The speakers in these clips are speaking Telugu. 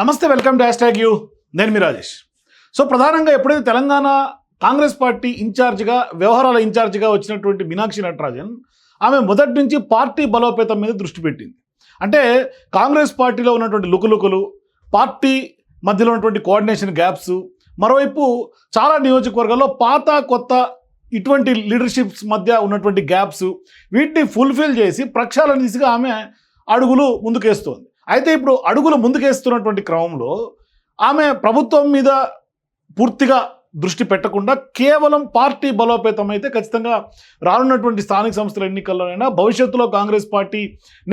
నమస్తే, వెల్కమ్ టు #యూ. నేను మీ రాజేష్. సో ప్రధానంగా ఎప్పుడైతే తెలంగాణ కాంగ్రెస్ పార్టీ ఇన్ఛార్జిగా, వ్యవహారాల ఇన్ఛార్జిగా వచ్చినటువంటి మీనాక్షి నటరాజన్ ఆమె మొదటి నుంచి పార్టీ బలోపేతం మీద దృష్టి పెట్టింది. అంటే కాంగ్రెస్ పార్టీలో ఉన్నటువంటి లుకులుకులు, పార్టీ మధ్యలో ఉన్నటువంటి కోఆర్డినేషన్ గ్యాప్స్, మరోవైపు చాలా నియోజకవర్గాల్లో పాత కొత్త ఇటువంటి లీడర్షిప్స్ మధ్య ఉన్నటువంటి గ్యాప్స్, వీటిని ఫుల్ఫిల్ చేసి ప్రక్షాళన దిశగా ఆమె అడుగులు ముందుకేస్తోంది. అయితే ఇప్పుడు అడుగులు ముందుకేస్తున్నటువంటి క్రమంలో ఆమె ప్రభుత్వం మీద పూర్తిగా దృష్టి పెట్టకుండా కేవలం పార్టీ బలోపేతం అయితే ఖచ్చితంగా రానున్నటువంటి స్థానిక సంస్థల ఎన్నికల్లోనైనా, భవిష్యత్తులో Congress party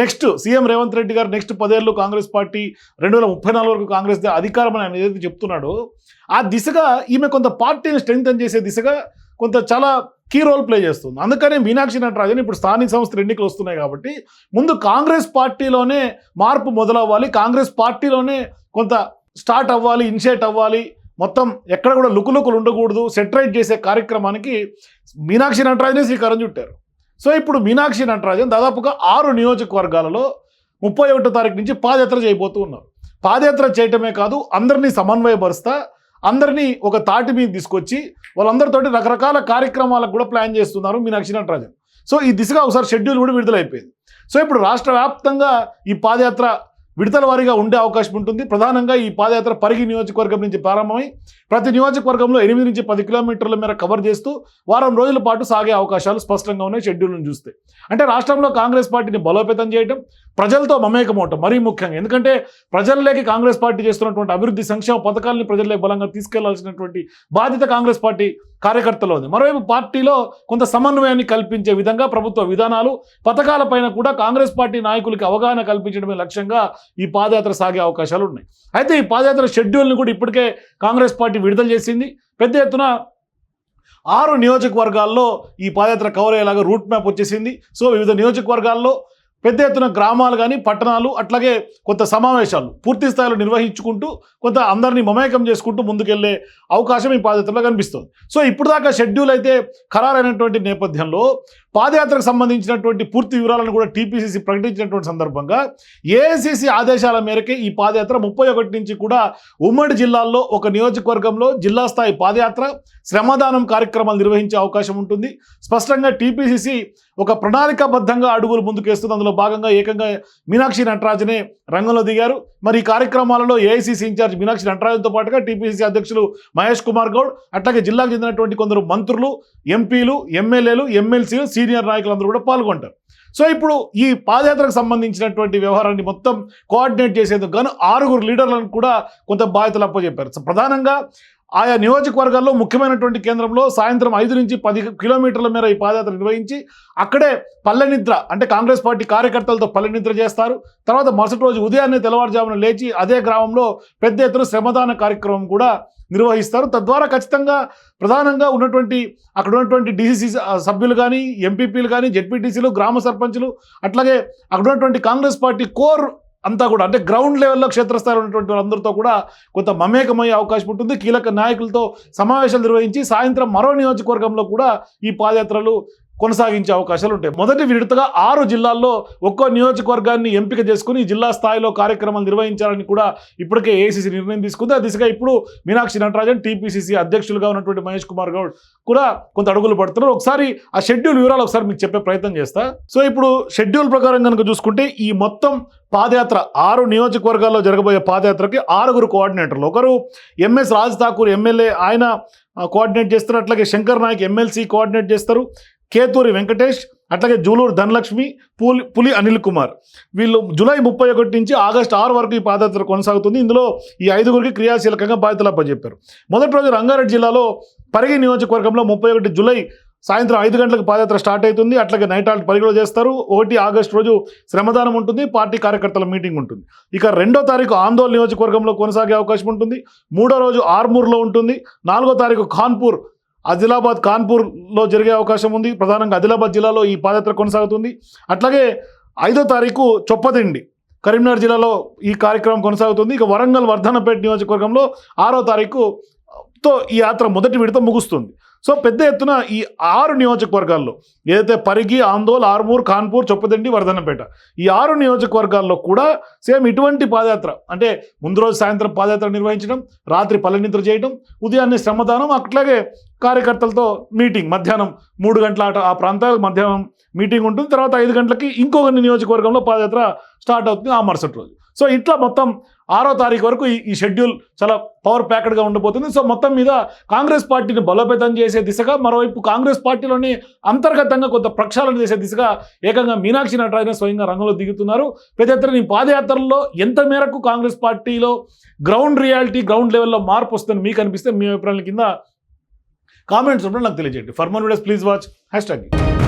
next CM Revanth Reddy గారు నెక్స్ట్ 10 ఏళ్ళు కాంగ్రెస్ పార్టీ 2034 వరకు కాంగ్రెస్ అధికారం అని ఆయన ఏదైతే చెప్తున్నాడో ఆ దిశగా ఈమె కొంత పార్టీని స్ట్రెంగ్తన్ చేసే దిశగా కొంత చాలా కీ రోల్ ప్లే చేస్తుంది. అందుకనే మీనాక్షి నటరాజన్ ఇప్పుడు స్థానిక సంస్థల ఎన్నికలు వస్తున్నాయి కాబట్టి ముందు కాంగ్రెస్ పార్టీలోనే మార్పు మొదలవ్వాలి, కాంగ్రెస్ పార్టీలోనే కొంత స్టార్ట్ అవ్వాలి, ఇనిషియేట్ అవ్వాలి, మొత్తం ఎక్కడ కూడా లుకులుకులు ఉండకూడదు, సెటరైట్ చేసే కార్యక్రమానికి మీనాక్షి నటరాజనే శ్రీకారం చుట్టారు. సో ఇప్పుడు మీనాక్షి నటరాజన్ దాదాపుగా 6 నియోజకవర్గాలలో 31వ తారీఖు నుంచి పాదయాత్ర చేయబోతూ ఉన్నారు. పాదయాత్ర చేయటమే కాదు, అందరినీ సమన్వయపరుస్తా, అందరినీ ఒక తాటి మీద తీసుకొచ్చి వాళ్ళందరితోటి రకరకాల కార్యక్రమాలకు కూడా ప్లాన్ చేస్తున్నారు మీనాక్షి నటరాజన్. సో ఈ దిశగా ఒకసారి షెడ్యూల్ కూడా విడుదలైపోయింది. సో ఇప్పుడు రాష్ట్ర వ్యాప్తంగా ఈ పాదయాత్ర విడతల వారీగా ఉండే అవకాశం ఉంటుంది. ప్రధానంగా ఈ పాదయాత్ర పరిగి నియోజకవర్గం నుంచి ప్రారంభమై ప్రతి నియోజకవర్గంలో 8 నుంచి 10 కిలోమీటర్ల మేర కవర్ చేస్తూ వారం రోజుల పాటు సాగే అవకాశాలు స్పష్టంగా ఉన్నాయి షెడ్యూల్ను చూస్తే. అంటే రాష్ట్రంలో కాంగ్రెస్ పార్టీని బలోపేతం చేయడం, ప్రజలతో మమేకమవటం మరీ ముఖ్యంగా. ఎందుకంటే ప్రజల్లోకి కాంగ్రెస్ పార్టీ చేస్తున్నటువంటి అభివృద్ధి సంక్షేమ పథకాలని ప్రజల్లోకి బలంగా తీసుకెళ్లాల్సినటువంటి బాధ్యత కాంగ్రెస్ పార్టీ కార్యకర్తలో ఉంది. మరోవైపు పార్టీలో కొంత సమన్వయాన్ని కల్పించే విధంగా ప్రభుత్వ విధానాలు, పథకాలపైన కూడా కాంగ్రెస్ పార్టీ నాయకులకి అవగాహన కల్పించడమే లక్ష్యంగా ఈ పాదయాత్ర సాగే అవకాశాలు ఉన్నాయి. అయితే ఈ పాదయాత్ర షెడ్యూల్ని కూడా ఇప్పటికే కాంగ్రెస్ పార్టీ విడుదల చేసింది. పెద్ద ఎత్తున 6 నియోజకవర్గాల్లో ఈ పాదయాత్ర కవర్ అయ్యేలాగా రూట్ మ్యాప్ వచ్చేసింది. సో వివిధ నియోజకవర్గాల్లో పెద్ద ఎత్తున గ్రామాలు కానీ పట్టణాలు, అట్లాగే కొంత సమావేశాలు పూర్తి స్థాయిలో నిర్వహించుకుంటూ కొంత అందరినీ మమేకం చేసుకుంటూ ముందుకెళ్లే అవకాశం ఈ పాదయాత్రలో కనిపిస్తుంది. సో ఇప్పుడు దాకా షెడ్యూల్ అయితే ఖరారైనటువంటి నేపథ్యంలో పాదయాత్రకు సంబంధించినటువంటి పూర్తి వివరాలను కూడా టీపీసీసీ ప్రకటించినటువంటి సందర్భంగా ఏఐసీసీ ఆదేశాల మేరకే ఈ పాదయాత్ర 31 నుంచి కూడా ఉమ్మడి జిల్లాల్లో ఒక నియోజకవర్గంలో జిల్లా స్థాయి పాదయాత్ర, శ్రమదానం కార్యక్రమాలు నిర్వహించే అవకాశం ఉంటుంది. స్పష్టంగా టీపీసీసీ ఒక ప్రణాళికాబద్ధంగా అడుగులు ముందుకేస్తుంది. అందులో భాగంగా ఏకంగా మీనాక్షి నటరాజనే రంగంలో దిగారు. మరి ఈ కార్యక్రమాలలో ఏఐసీసీ ఇన్ఛార్జ్ మీనాక్షి నటరాజన్తో పాటుగా టీపీసీసీ అధ్యక్షులు మహేష్ కుమార్ గౌడ్, అట్లాగే జిల్లాకు చెందినటువంటి కొందరు మంత్రులు, ఎంపీలు, ఎమ్మెల్యేలు, ఎమ్మెల్సీలు, సీనియర్ నాయకులందరూ కూడా పాల్గొంటారు. సో ఇప్పుడు ఈ పాదయాత్రకు సంబంధించినటువంటి వ్యవహారాన్ని మొత్తం కోఆర్డినేట్ చేసేందుకు గాను 6 లీడర్లను కూడా కొంత బాధ్యతలు అప్పచెప్పారు. సో ప్రధానంగా ఆయా నియోజకవర్గాల్లో ముఖ్యమైనటువంటి కేంద్రంలో సాయంత్రం 5 నుంచి 10 కిలోమీటర్ల మేర ఈ పాదయాత్ర నిర్వహించి అక్కడే పల్లె నిద్ర, అంటే కాంగ్రెస్ పార్టీ కార్యకర్తలతో పల్లె నిద్ర చేస్తారు. తర్వాత మరుసటి రోజు ఉదయాన్నే తెల్లవారుజామున లేచి అదే గ్రామంలో పెద్ద ఎత్తున శ్రమదాన కార్యక్రమం కూడా నిర్వహిస్తారు. తద్వారా ఖచ్చితంగా ప్రధానంగా ఉన్నటువంటి అక్కడ ఉన్నటువంటి డీసీసీ సభ్యులు కానీ, ఎంపీపీలు కానీ, జెడ్పీటీసీలు, గ్రామ సర్పంచులు, అట్లాగే అక్కడ ఉన్నటువంటి కాంగ్రెస్ పార్టీ కోర్ అంతా కూడా, అంటే గ్రౌండ్ లెవెల్లో క్షేత్రస్థాయిలో ఉన్నటువంటి వాళ్ళందరితో కూడా కొంత మమేకమయ్యే అవకాశం ఉంటుంది. కీలక నాయకులతో సమావేశాలు నిర్వహించి సాయంత్రం మరో నియోజకవర్గంలో కూడా ఈ పాదయాత్రలు కొనసాగించే అవకాశాలు ఉంటాయి. మొదటి విడతగా 6 జిల్లాల్లో ఒక్కో నియోజకవర్గాన్ని ఎంపిక చేసుకుని జిల్లా స్థాయిలో కార్యక్రమాలు నిర్వహించాలని కూడా ఇప్పటికే ఏఐసీసీ నిర్ణయం తీసుకుంది. ఆ దిశగా ఇప్పుడు మీనాక్షి నటరాజన్, టీపీసీసీ అధ్యక్షులుగా ఉన్నటువంటి మహేష్ కుమార్ గౌడ్ కూడా కొంత అడుగులు పడుతున్నారు. ఒకసారి ఆ షెడ్యూల్ వివరాలు ఒకసారి మీకు చెప్పే ప్రయత్నం చేస్తా. సో ఇప్పుడు షెడ్యూల్ ప్రకారం కనుక చూసుకుంటే ఈ మొత్తం పాదయాత్ర 6 నియోజకవర్గాల్లో జరగబోయే పాదయాత్రకి 6 కోఆర్డినేటర్లు. ఒకరు ఎంఎస్ రాజ్ ఠాకూర్ ఎమ్మెల్యే, ఆయన కోఆర్డినేట్ చేస్తారు. అట్లాగే శంకర్ నాయక్ ఎమ్మెల్సీ కోఆర్డినేట్ చేస్తారు. కేతూరి వెంకటేష్, అట్లాగే జూలూరు ధనలక్ష్మి, పులి అనిల్ కుమార్. వీళ్ళు జూలై 31 నుంచి ఆగస్టు 6 వరకు ఈ పాదయాత్ర కొనసాగుతుంది. ఇందులో ఈ 5 క్రియాశీలకంగా బాధ్యతలు అప్పచెప్పారు. మొదటి రోజు రంగారెడ్డి జిల్లాలో పరిగి నియోజకవర్గంలో 31 జూలై సాయంత్రం 5 గంటలకు పాదయాత్ర స్టార్ట్ అవుతుంది. అట్లాగే నైట్ హాల్ట్ పరిగిలో చేస్తారు. 1 ఆగస్టు రోజు శ్రమదానం ఉంటుంది, పార్టీ కార్యకర్తల మీటింగ్ ఉంటుంది. ఇక 2వ తారీఖు ఆందోళన నియోజకవర్గంలో కొనసాగే అవకాశం ఉంటుంది. 3వ రోజు ఆర్మూర్లో ఉంటుంది. 4వ తారీఖు కాన్పూర్, ఆదిలాబాద్ కాన్పూర్లో జరిగే అవకాశం ఉంది. ప్రధానంగా ఆదిలాబాద్ జిల్లాలో ఈ పాదయాత్ర కొనసాగుతుంది. అట్లాగే 5వ తారీఖు చొప్పదండి, కరీంనగర్ జిల్లాలో ఈ కార్యక్రమం కొనసాగుతుంది. ఇక వరంగల్ వర్ధన్నపేట నియోజకవర్గంలో 6వ తారీఖుతో ఈ యాత్ర మొదటి విడత ముగుస్తుంది. సో పెద్ద ఎత్తున ఈ 6 నియోజకవర్గాల్లో ఏదైతే పరిగి, ఆందోళ్, ఆర్మూర్, కాన్పూర్, చొప్పదండి, వర్ధన్నపేట ఈ 6 నియోజకవర్గాల్లో కూడా సేమ్ ఇటువంటి పాదయాత్ర, అంటే ముందు రోజు సాయంత్రం పాదయాత్ర నిర్వహించడం, రాత్రి పల్లెనిద్ర చేయడం, ఉదయాన్నే శ్రమదానం, అట్లాగే కార్యకర్తలతో మీటింగ్, మధ్యాహ్నం 3 గంటల ఆ ప్రాంతాలకు మధ్యాహ్నం మీటింగ్ ఉంటుంది. తర్వాత 5 గంటలకి ఇంకొక నియోజకవర్గంలో పాదయాత్ర స్టార్ట్ అవుతుంది ఆ మరుసటి రోజు. సో ఇట్లా మొత్తం 6వ తారీఖు వరకు ఈ షెడ్యూల్ చాలా పవర్ ప్యాక్డ్గా ఉండబోతుంది. సో మొత్తం మీద కాంగ్రెస్ పార్టీని బలోపేతం చేసే దిశగా, మరోవైపు కాంగ్రెస్ పార్టీలోని అంతర్గతంగా కొంత ప్రక్షాళన చేసే దిశగా ఏకంగా మీనాక్షి నటరాజన్ స్వయంగా రంగంలో దిగుతున్నారు. పెద్ద ఎత్తున ఈ పాదయాత్రల్లో ఎంత మేరకు కాంగ్రెస్ పార్టీలో గ్రౌండ్ రియాలిటీ, గ్రౌండ్ లెవెల్లో మార్పు వస్తుందని మీకు అనిపిస్తే మీ అభిప్రాయాల కింద కామెంట్స్ ఉంటే నాకు తెలియజేయండి. For more videos please watch #.